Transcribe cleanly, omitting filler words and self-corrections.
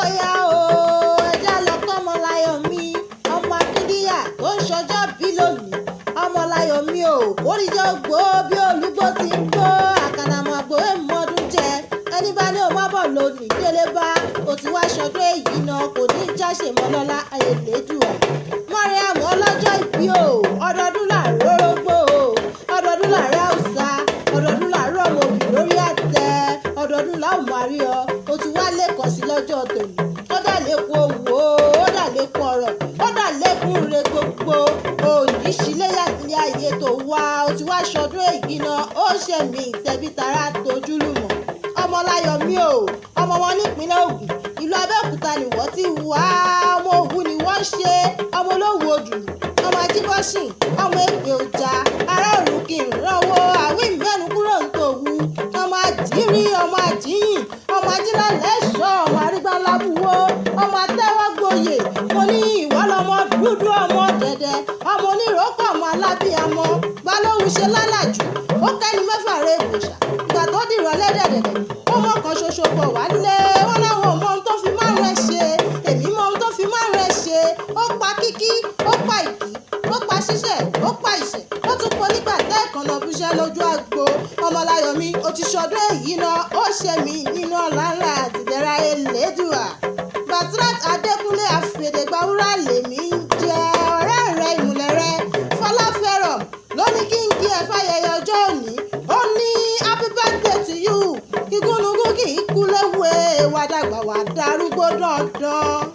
Óyá o, ẹja lọ kọ́mọláyọ̀ mi, ọmọ Akíndíyà tó ń ṣọjọ́ bí lónìí. Ọmọláyọ̀ mi o, oríjọ́ gbó bí olúgbó ti ń gbó, àkànàmọ̀gbò èèmọ̀dún jẹ. Ẹni bá ní o má bọ̀ lónìí délé bá, o ti wá ṣọdún èyí náà kò ní jáṣe mọ́ lọ́lá Elédùà. Mariam ọlọ́jọ́ ìbí o, ọdọọdún làárọ̀ orógbó o, ọdọọdún làárọ̀ àwùsá, ọdọọdún làárọ̀ ọmọ òbí lórí àtẹ, ọdọọdún làwọn máa rí ọ, o ti wá lẹ́kọ̀ọ́ sí lọ́jọ́ tòní. Ó dà lékun owó, ó dà lékun ọ̀rọ̀, ó dà lékun re gbogbo, òní ṣíléyà ilé ayé tó wá, o ti wá ṣọdún èyí náà, ó ṣe mí ìtẹ̀bí tara tojúlùmọ̀. Ọmọláyọ̀ mi o, ọmọ wọn nípínlẹ̀ Ògùn, ìlú Abẹ́òkúta ni wọ́n ti wá, ọmọ Òwu ni wọ́n ṣe, ọmọ olówó odù, ọmọ ajíbọ́sìn, ọmọ èpè ọjà, ará òrùn kì í rànwọ́, àwí mẹ́nu kúrò ń tòwu, ọmọ àjírí, ọmọ àjíyìn, ọmọ ajílẹ̀lẹ́ṣọ́, ọmọ arígbálábúwó, ọmọ atẹ́wọ́gboyè, mo ní ìwọ lọmọ dúdú ọmọ dẹ̀dẹ̀, ọmọ oníròkọ̀ ọmọ alábíamọ, Balógun ṣe lálàjù, ó kẹ́ni mẹ́fà rẹ̀ ègbòṣà, ìgbà tó dìrọ̀lẹ́ dẹ̀dẹ̀dẹ̀, ó mọ̀ kan ṣoṣo bọ̀ wálé, wọ́n láwọn ò mọ ohun tó fi márùn ẹ̀ ṣe, èmi mọ ohun tó fi márùn ẹ̀ ṣe, ó pa kíkí, ó pa ìkí, ó pa ṣíṣẹ̀, ó pa ìṣẹ̀, ó tún pọ̀ nígbà tẹ́ ìkànnà búṣẹ́ lójú àgbo. Ọmọláyọ̀ mi, o ti ṣọdún èyí náà, ó ṣe mí nínú ọ̀la ńlá àtìdẹ́ra Elédùà. Basirat Adékúnlé àfẹ̀dẹ̀gbàwúrà lèmi ń jẹ́, ọ̀rẹ́ rẹ ìmùlẹ̀ rẹ Fọláfẹ́ràn ló ní kí n kí ẹ fáyẹyẹ ọjọ́ òní, ó ní happy birthday to you, kígúnnugún kì í kú léwu, wàá dàgbà wàá darúgbó dandan.